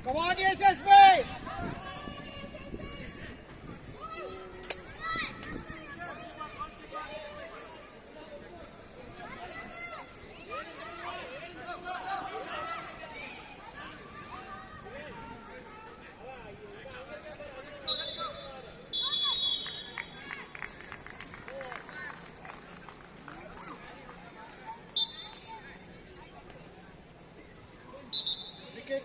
Come on, SSB! Kick.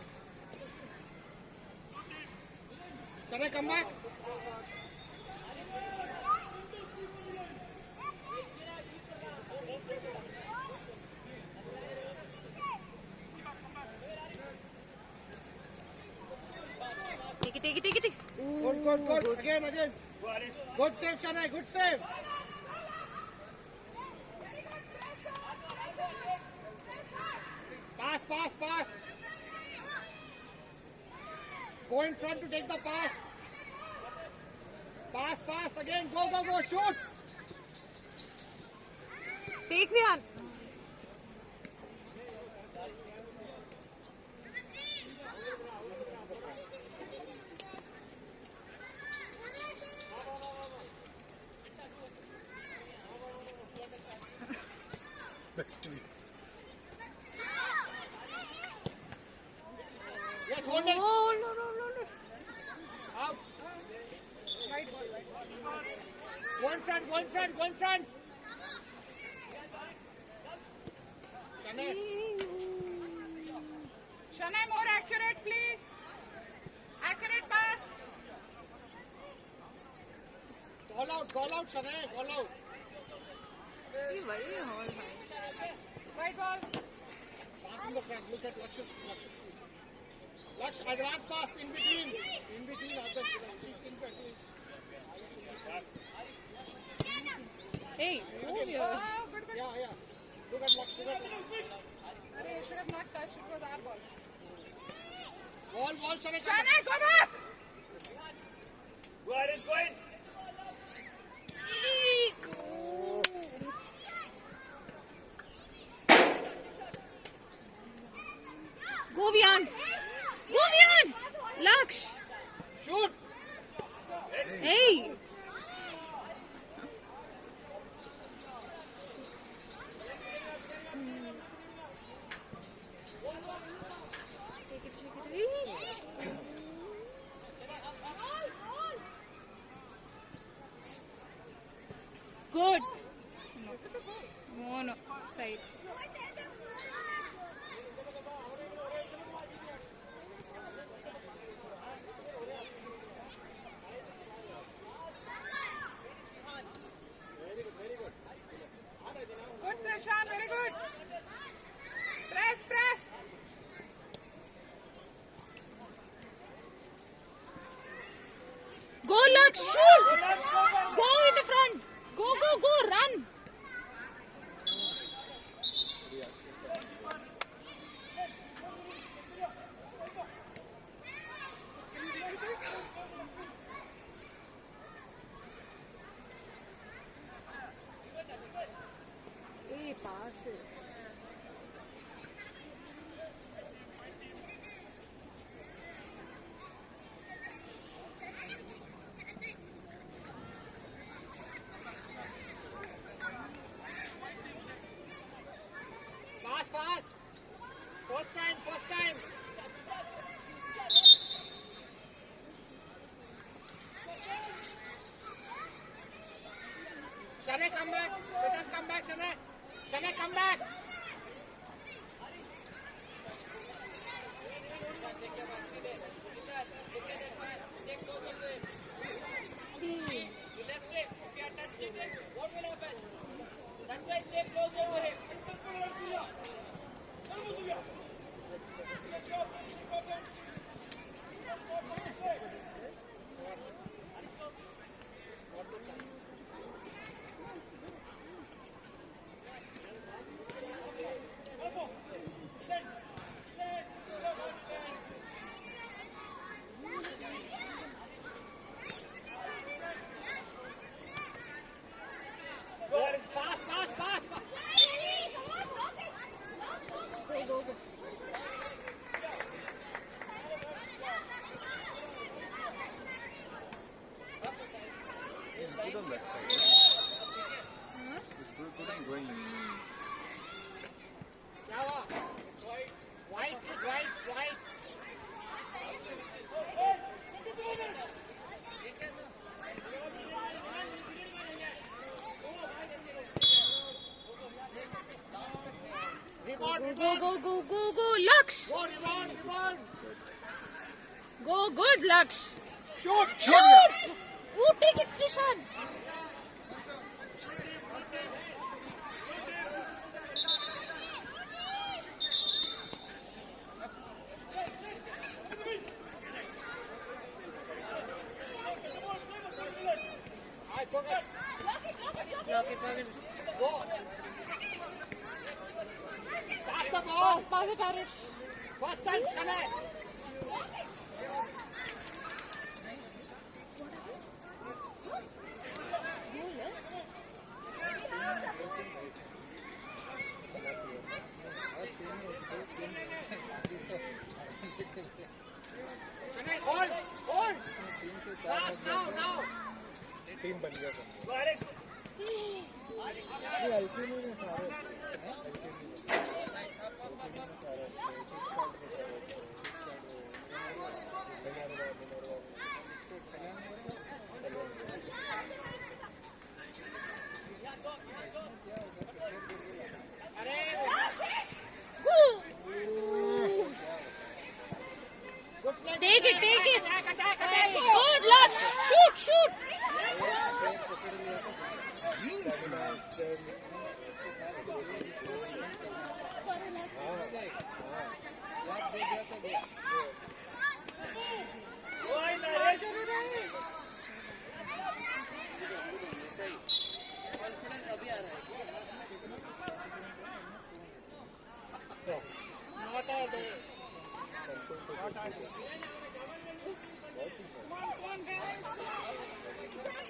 Shall come back? Take it. Ooh, Good. Again. Good save, Shanai. Good save. Pass. Go in front to take the pass. Pass again. Go. Shoot. Take Vian. Next to you. Yes, hold it. Oh, no. Up. Right. Go in front. Shanai, more accurate, please. Accurate pass. Call out, Shanai. Call out. White ball. Pass in the front. Look at Laksh's. Laksh, advance pass in between. Hey, move here. Good. Yeah. Look at Laksh. You should have not touched. It was our ball. Ball, Shanai. Shanai, go back. Where is going? Go Vian. Laksh. Shoot. Hey. Good. No. Side. Good, Prashant. Very good. Press. Go Laksh. Shoot. Go in the front. Go. Run. Fast, fast. First time, first time. Shane, come back. Better come back, Shane. Shane, come back. Pass, pass, pass. Go, go, go. He's good on that side. He's good on going. Now, white, white. Rebound, Go, Laksh. Go, rebound. Go, good, Laksh. Shoot, Shoot! Ooh, take it, Krishan. I focus. Go. Pass the ball. Pass it, Arish. First time, Shane. Hold, hold. Pass now. Team बन गया सब। Go, Alex. ये हल्के में सारे Take it. Hey, good, Laksh. Shoot.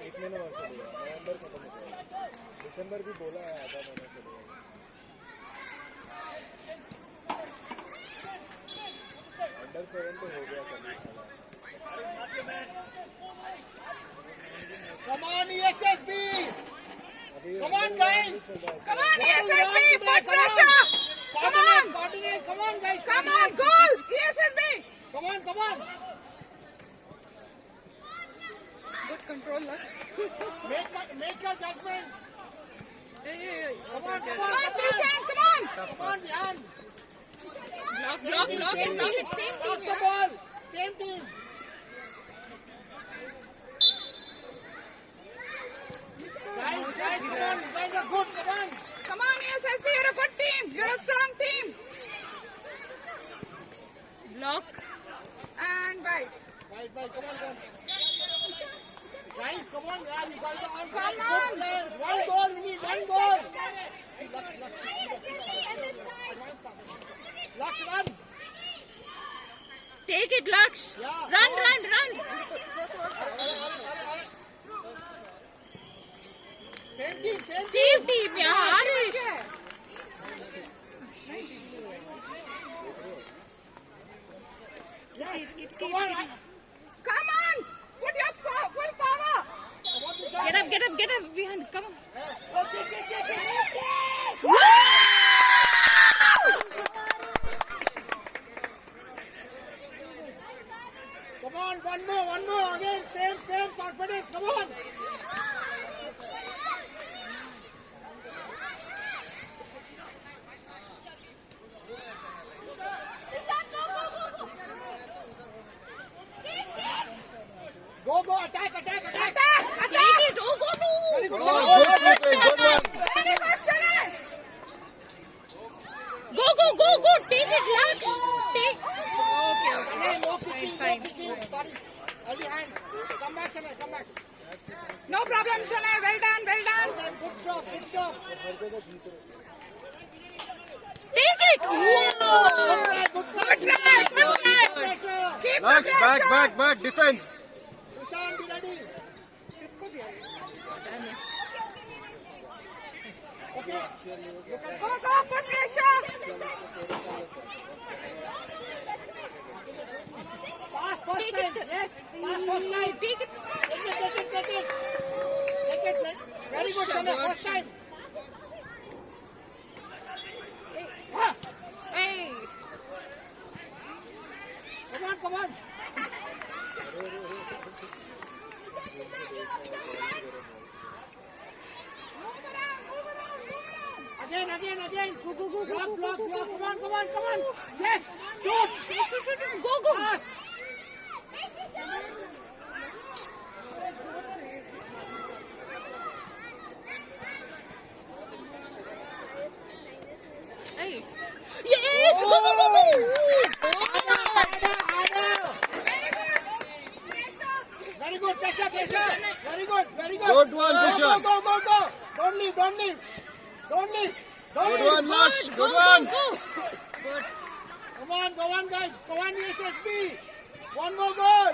एक महीने बाद चलेगा, नवंबर खत्म हो जाएगा, दिसंबर भी बोला है आधा महीना चलेगा। अंडर 7 तो हो गया कभी। Come on, ESSB. Come on, guys. Come on, ESSB, put pressure. Come on. Coordinate. Come on, guys. Come on, goal. ESSB. Come on. Good control, Laksh. Make your judgment. Come on, Come on, Krishan, come on. Come on, Jan. Block it. Same Pass team. the ball. Same team. Guys, come on. You guys are good. Come on. Come on, ESSB, you're a good team. You're a strong team. Block. And right. Right. Come on. Guys, come on. Yeah, you guys are all Come good on. players. One goal. We need one goal. Laksh, run. Take it, Laksh. Yeah. Run. Same team. Same team, yeah, Arish. Come on. Come on! Put your full power! Get up, behind, come on. Come on, one more, again, same confidence, come on. Go, attack. Take it, oh, go, Very no. good, Oh, Shanay. good kick, good one. Very good, Shanay! Go, take it, Laksh. Take. Shanay, no Fine. kicking, sorry. Early hand. Come back, Shanay, come back. No problem, Shanay. Well done. Good job. Take it. Whoa. Good try. Pressure. Keep the Laksh, pressure. back, defense. Ishan, be ready. Okay. Go, put pressure. Pass first time. Yes. Pass first time. Take it. Take it. Very good, Shanay. First time. Ah, Hey. come on. Again. Go. Block. Come on. Yes. Shoot. Go. Pass. Hey. Yes. Go. Very good, Tasha. Very good. Good one, Tisha. Go. Don't leave. Good one, Laksh, good one. Go. Good. Come on, guys. Come on, SSB. One more goal.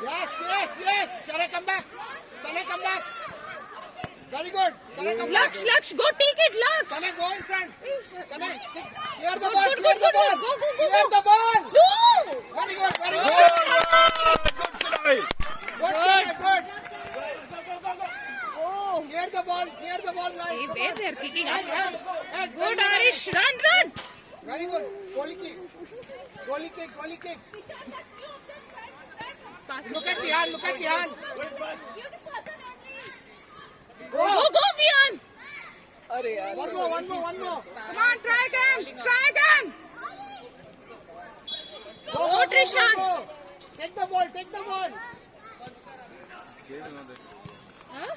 Yes. Shall I come back? Very good. Shall I come back? Laksh, go take it, Laksh. Shall I go in front? Shall I? Clear the Good, ball. good. Clear the ball. Go. Clear the ball. No. Very good. Good try. Good. Oh. Clear the ball, guys. Hey, they're kicking up. Head. Good, Arish. Run. Very good. Goalie kick. Look at the hand. Go, Vian. One more. Come on, try again. Go, Trishan. Go. Take the ball. Huh?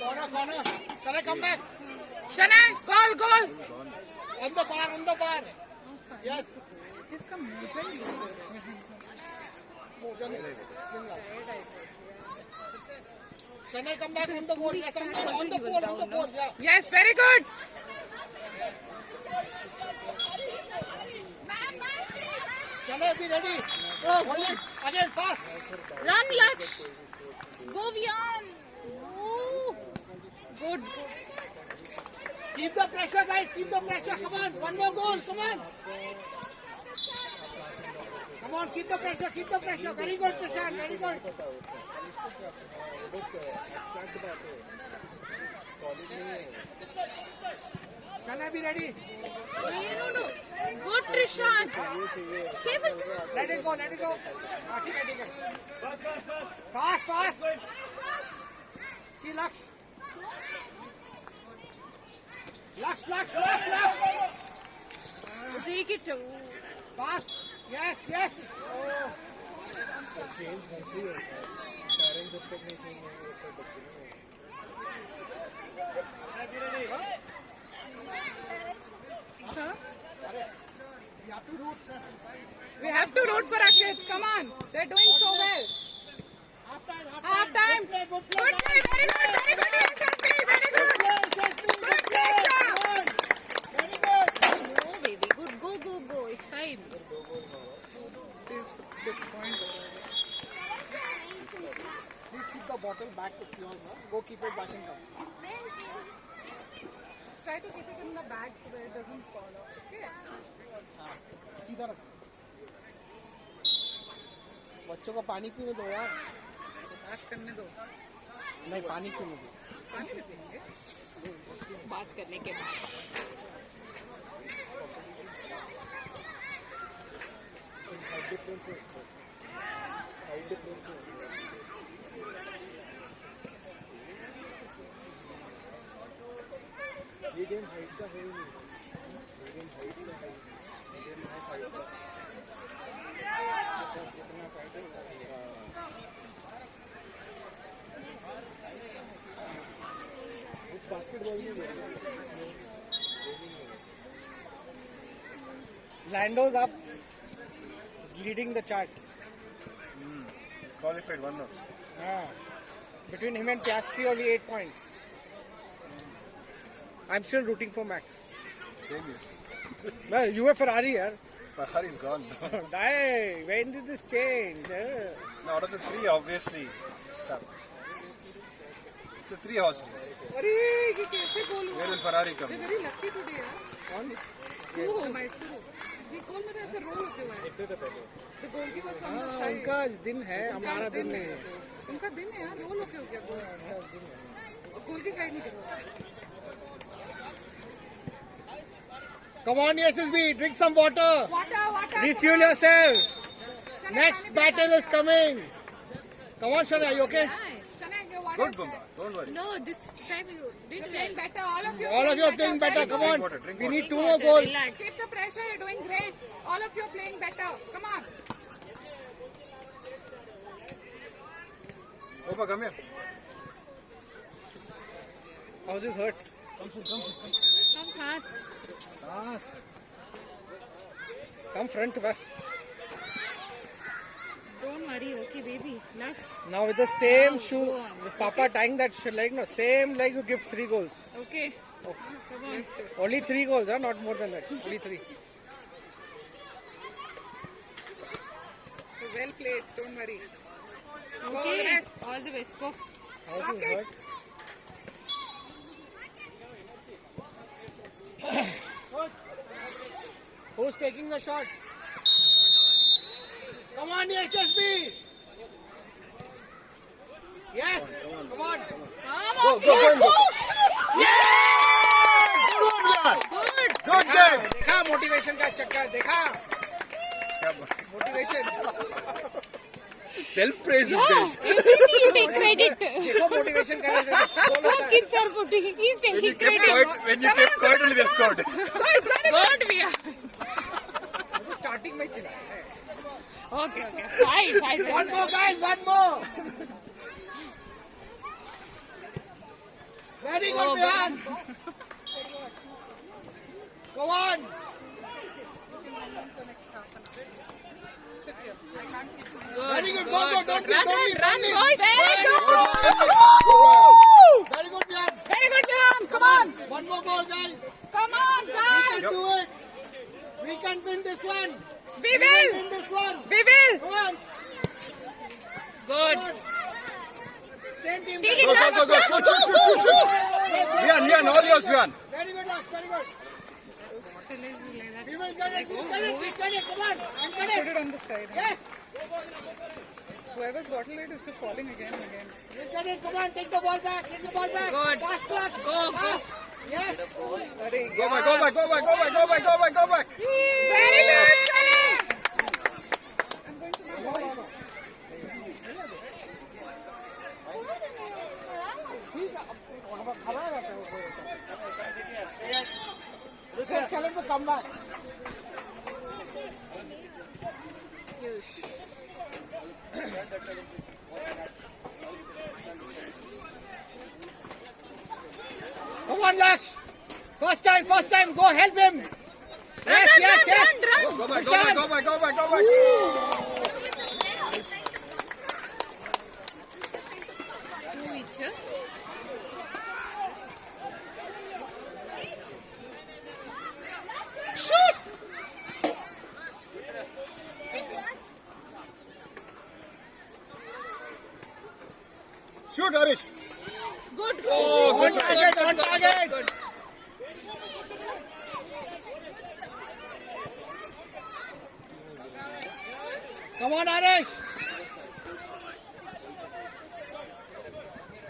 Corner. Shall I come back? Shanay, goal. On the bar. Yes. Shanay, come back on the board. Yes, on the board. Yeah. Yes, very good. Shanay, be ready. Oh, Again, fast. Run, Laksh. Go, Vian. Oh. Good. Keep the pressure, guys. Come on. One more goal. Come on, keep the pressure. Very good, Prashant. Very good. Shanay, be ready. No. Good, Trishan. Careful. Let it go. ठीक है. Fast. See, Laksh. Take it. Pass. Yes. Oh. We have to root for our kids. Come on. They're doing so well. Half time. Good play. Very good. Good pressure. Very good. No, baby. Good. Go. It's fine. Disappointed. Go keep it back and come. Try to keep it in the bag so that it doesn't fall off. Okay. सीधा रख. बच्चों को पानी पीने दो यार. बात करने दो. नहीं पानी पीने दो. पानी भी पिएंगे. बात करने के बाद हाइट डिफरेंस है. हाइट डिफरेंस है. ये गेम हाइट का है ही नहीं. ये गेम हाइट का है. ये गेम है हाइट का. जितना फाइट है बास्केटबॉल में Lando's up, leading the chart. Qualified 1-0. Between him and Piastri, only 8 points. I'm still rooting for Max. Same here. Well, you were Ferrari, yaar. Ferrari's gone. Die. When did this change? Now, out of the 3, obviously, stuck. It's a 3-horse race. अरे ये कैसे गोल हुआ? Where will Ferrari come? They're very lucky today, यार. कौन? Who? Mysuru. ये गोल मेरे ऐसे role होते हुए. The goalkeeper from the side. उनका आज दिन है, हमारा दिन नहीं है. उनका दिन है यार. रोल होके हो गया गोल. और गोल की साइड में चलो. Come on, SSB, drink some water. Water. Refuel yourself. Next battle is coming. Come on, Shana, you okay? Good, Bumba. Don't worry. no, this time you did Playing well. better. All of you. All of you are playing better. Come on. water, drink We water. need 2 more goals. Relax. Keep the pressure. You're doing great. All of you are playing better. Come on. Opa, come here. How's his hurt? Come fast. Come front. Ba. Don't worry, okay, baby. Lux. Now with the same Now, shoe, go on. with Papa tying that leg, no, same leg, you give 3 goals. Okay. Oh. Come on. Only 3 goals, huh? Not more than that. Only 3. Well placed. Don't worry. Okay. rest. All the best. Go. How's his Okay. hurt? Who's taking the shot? Come on, the SSB! Yes! Come on! Go, go, go, go. Good game. देखा motivation का चक्कर देखा क्या बात- motivation Self-praise is this. Everything you take credit. देखो motivation करने से गोल होता है Kids are putting. He's When you taking kept credit. quiet, only they scored. Good, Via. मुझे स्टार्टिंग में ही चिल्लाया है Okay. Fine. one more guys one more very good Oh, Vihan go on very good go don't leave, Run, boys. very good Vihan Very good, Leon. Come on. one more goal guys Come on, we guys. can do it we can win this one We can will. win this one We will. come on Good. same team Take it, Go, go, Lux. go, go. Shoot, shoot, shoot, shoot, shoot. Vian, all yours, Vian. very good Lux, very good Bottle is like that. we will get it we get it come on and get Put it it on the side. yes Whoever's bottle it is falling again and again. you get it come on take the ball back Good. fast Lux. Go. Fast. yes Arey, Go back, go back, go back, go back, go back, go back, go back. Very good, Shani. Just tell him to come back. Come on, Laksh. First time. Go help him. Yes, yes. Run. Go back, Ishan. go back, go back, go back. Two each. Huh? Shoot. Shoot, Harish. good. Oh, good target, on target. Good. Come on, Arish.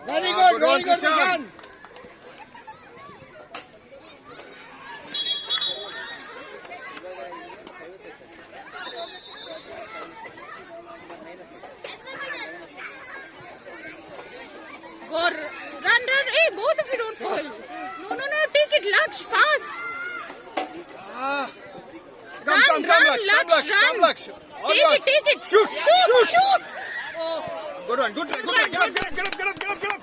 Very Ah, good, good very one, good, Kishan. Kishan. Go, run. Hey, both of you don't fall. No, take it, Laksh, fast. Ah. Run, Come, Laksh, Laksh, run. Laksh. All Take yours. it, take it. Shoot. Shoot. Oh, Good one, good try. Get up.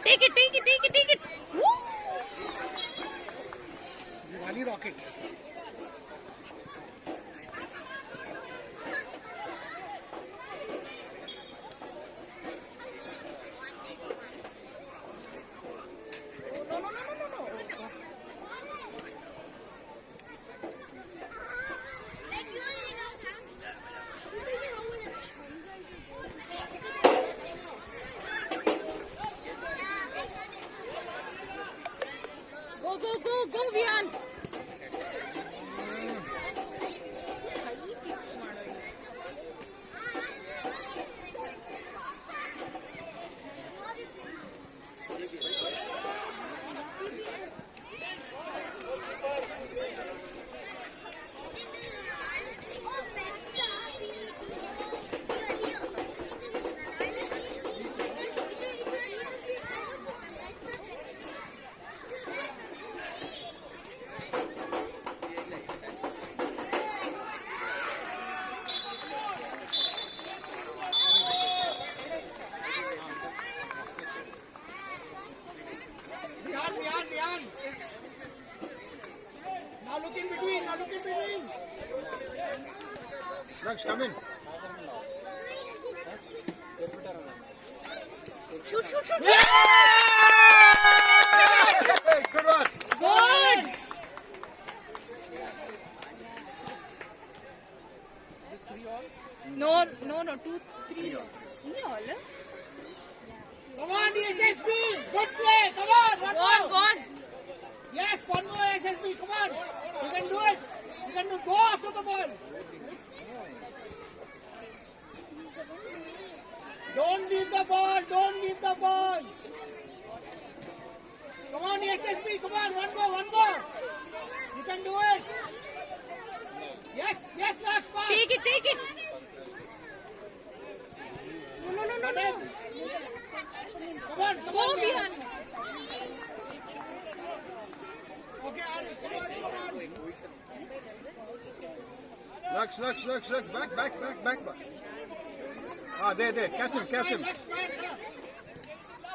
take it. Woo! Diwali rocket. No. Go, Vian. Behind. Now look in between. Laksh, come in. Shoot. Hey, good one. Good. No, 2, 3 all. Come on, the SSB. Good play. Come on. One more. Go on. Yes, one more SSB. Come on. You can do it. Go after the ball. Don't leave the ball. Come on, the SSB. Come on. One more. You can do it. Yes, Laksh. Pass. Take it. No. Come on. Go, Vian. Okay, Arish, come on. Laksh. Back. Ah, there. Catch him. Laksh, back.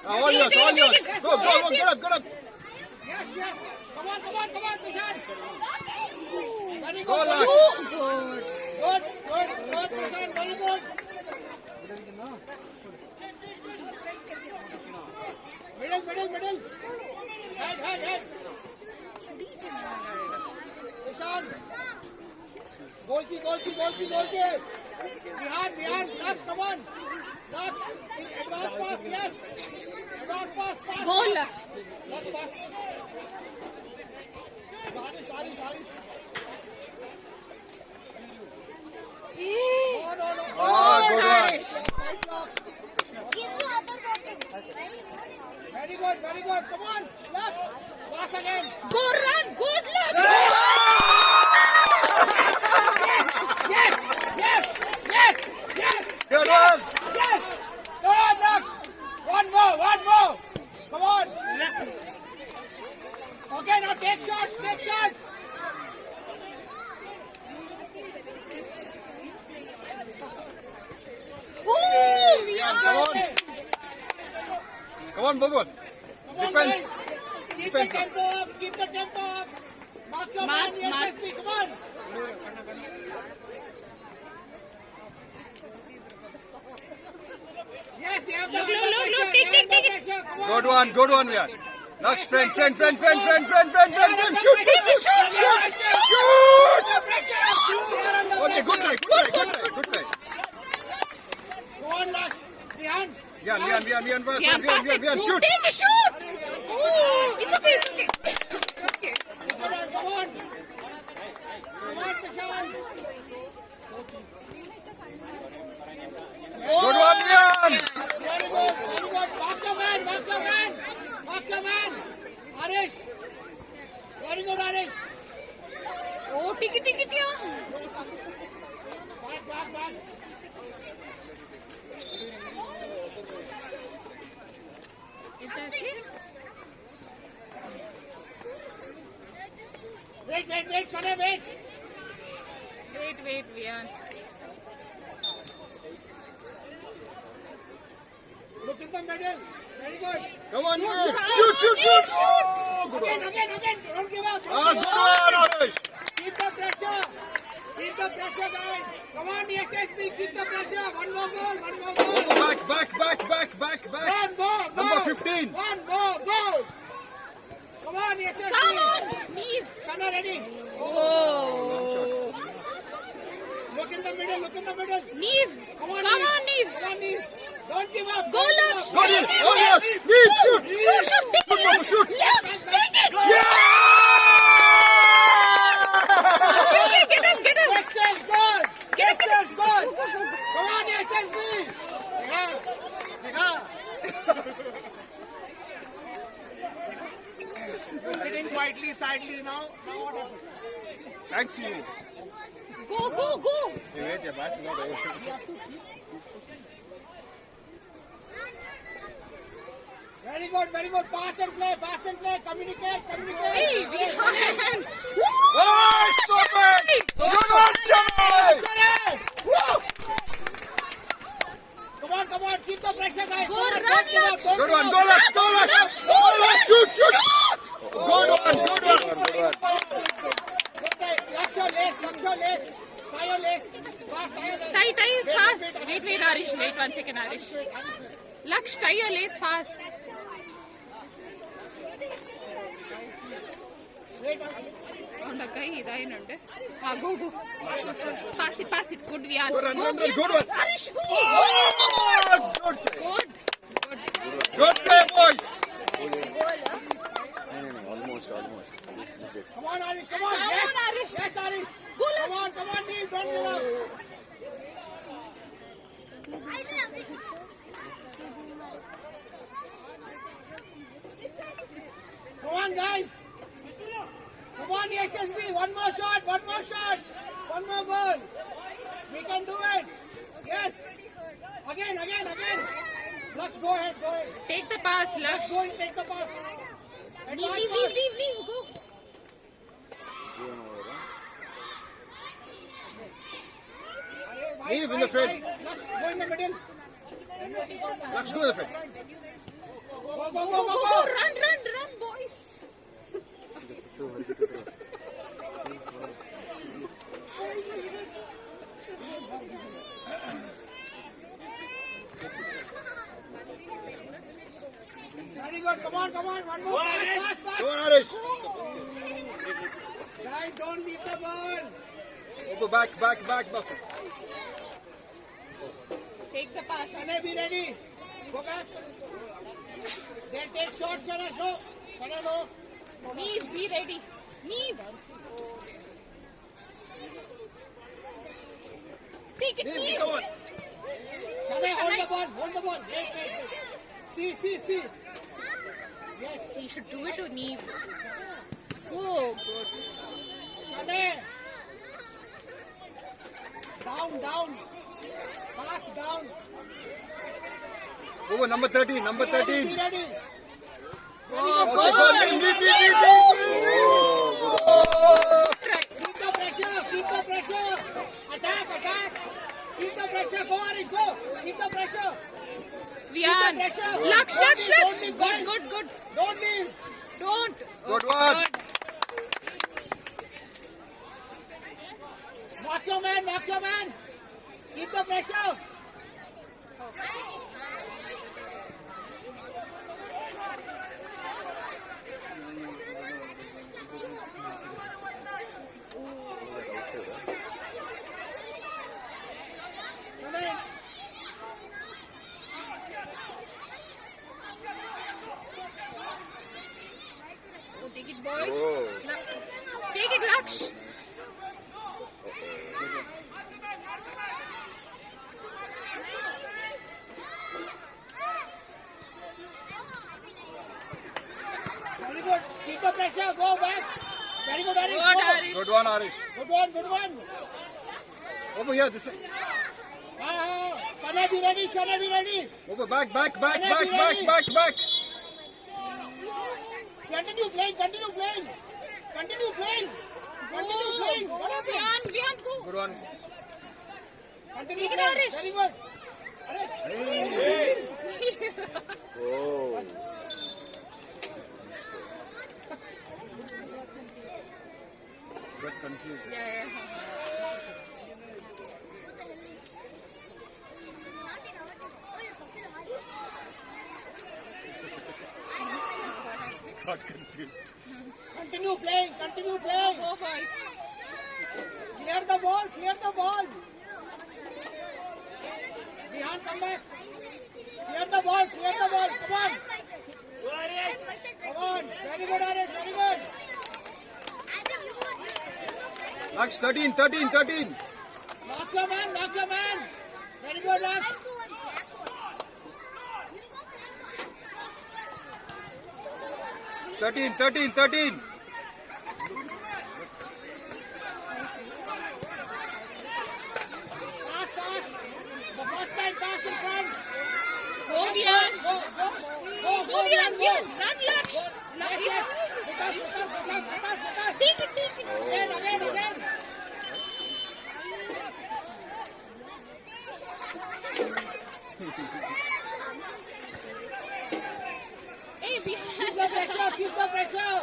Ah, all yours. Go, Yes. get up. Yes. Come on, Kishan. Very Go, good. Laksh. Good. Good, Kishan. Very good. Middle. Head. Kishan. Goalkeeper. Behind. Laksh, come on. Laksh. Advance pass, yes. Advance pass. Goal. Laksh pass. Arish. No. Ah, good one. Nice. Very good. Come on. Laksh. Pass again. Go, run. Good luck. Yes. Good one. Yes! Go on, Laksh! One more! Come on! Okay, now take shots! Woo! Vian, come on, Bubble. Come on, Defense. guys. Keep the tempo up! Mark your man, the SSB, come on! Yes, they have the Look, pressure. take it. Pressure. Come on. Good one, Vian. Laksh, friend. Shoot. Under Okay, pressure. good try. Go on, Laksh. Behind. Vian first. Vian, pass it. Vian, shoot. Take a shoot. Oh, it's okay. It's okay. Okay. Come on, come on. Come on, Kishan. Good one, Vian. Very good, very good. Walk your man, walk your man. Walk your man. Arish. Very good, Arish. Oh, ticket, yeah. Back. Is that it? Wait, Shane, wait. Wait, Vian. Look in the middle. Very good. Come on, Vian. Shoot. Oh, good one. Again. Don't give up. Ah, good one, Arish. Keep the pressure. Keep the pressure, guys. Come on, the SSB. Keep the pressure. One more goal. Back. One more. Number 15. One more goal. Come on, the SSB. Come on, knees. Shana ready. Oh, Look in the middle. knees. Come on, knees. Don't give up. Go, Don't give Laksh. up. Got it. Oh, yes. Need, shoot. Shoot, take Good it. number, shoot. Laksh, take it. Yeah! Okay, get him. This is good. Get This him. is good. Go. Come on, the SSB. Yeah. You're sitting quietly, silently now. Now what happened? Thanks to you. Go. Hey, wait, your match is not over. Very good. Pass and play. Communicate. Hey, Vian. Oh, stop it! Good one, Chennai! Come on. Keep the pressure, guys. Go, Come on, run, don't give up, Laksh. don't Good give one, up. go, Laksh. Go, Laksh. Shoot. Shoot. Good one. Good play. Lakshya lace. Tire lace. Fast, tire lace. Tie fast. Wait, Arish. Wait 1 second, Arish. Laksh, tie your lace fast. Kay idayinundi. Go. Pass it. Good, Vian. Good run, Go, run, Vian. good one. Arish, go. Oh, good play. Good. Good play, boys. Almost. Come on, Arish. Come on, Arish. Yes, Arish. Go, Come Laksh. on, Neil. Don't give up. Come on, guys. Come on, the SSB. One more shot. One more goal. We can do it. Yes. Again. Let's go ahead. Take the pass, Let's Laksh. go and take the pass. Leave. Go. Leave in the front. Let's go in the middle. Let's go in the front. Go. Run, boys. Very good. Come on. One more. Pass. Come on, Arish. Guys, don't leave the ball. Go back. Take the pass. Shane, be ready. Go back. Then take shots, Shane. Shane, no. Neve, be ready. Neve. Take it, Neve. Come on. Shane, hold the ball. Wait. See. Yes. He should do it to Neve. Oh, good. Shane. Down. Pass down. Over number 13. Be ready. Oh, Okay, good. Right. Keep the pressure. Attack. Keep the pressure. Go, Arish, go. Keep the pressure. Vian. pressure. Laksh. Don't leave. Good. Don't leave. Don't. Good one. Mark your man. Keep the pressure. it, boys. Oh. Take it, Laksh. Very good. Keep the pressure. Go back. Very good, Harish. Good, Go. Harish. Good one, Arish. Good one. Good one. Over here, this side. Shana, be ready. Shana, be ready. Over, back, back, back, Shana, back, be back, ready. back, back. Continue playing. Continue playing. Continue playing. Continue playing. Go, What happened? Vian, go. Good one. Continue Take it, playing. Harish. Very good. Hey. Oh. Get confused. Yeah. Got confused. Continue playing. Continue playing. Go, boys. Clear the ball. Clear the ball. Vihan, come back. Clear the ball. Clear the ball. Come on. Come on. Very good, Harish. Very good. Laksh, 13, 13, 13. Knock your man. Knock your man. Very good, Laksh. Thirteen, 13, 13. Pass, pass. The first time pass in front. Go, Vian. Go, Go, Vian. Run, Laksh. Yes, yes. With us. Take it. Again. Hey, Keep the Vian. pressure. Keep the pressure.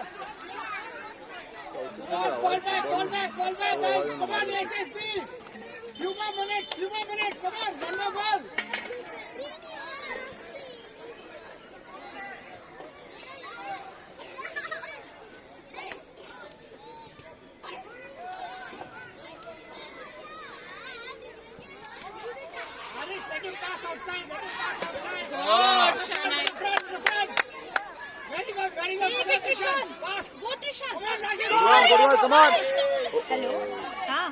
Fall back, guys. Come on, SSB. Few more minutes. Come on, one more ball. Harish, let him pass outside. Good, Shana. In front. Very good. Take it, Trishan. Pass. Go, Trishan. Come on, Rashid. Good one, come on. Hello हाँ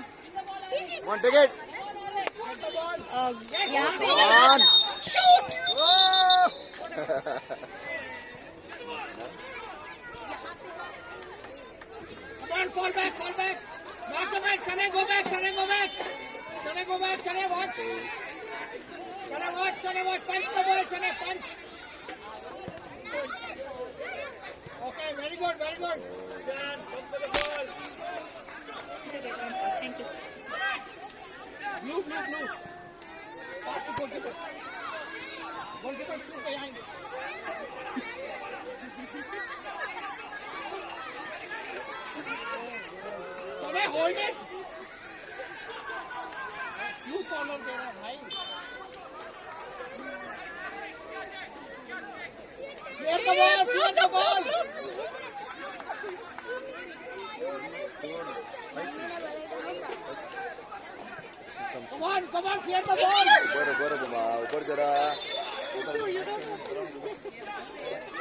Come on, take it. Get the ball. यहाँ पे Come on. Shoot. Oh. Come on, fall back. Knock the back. Shane, go back. Shane, watch. Punch the ball, Shane, punch. Okay, very good. Thank you Blue. Pass to goalkeeper. Goalkeeper shoot behind. Shane, hold it. You corner दे रहा है भाई. Clear the ball. Come on, clear the ball. ऊपर बाबा, ऊपर जरा. You don't have to.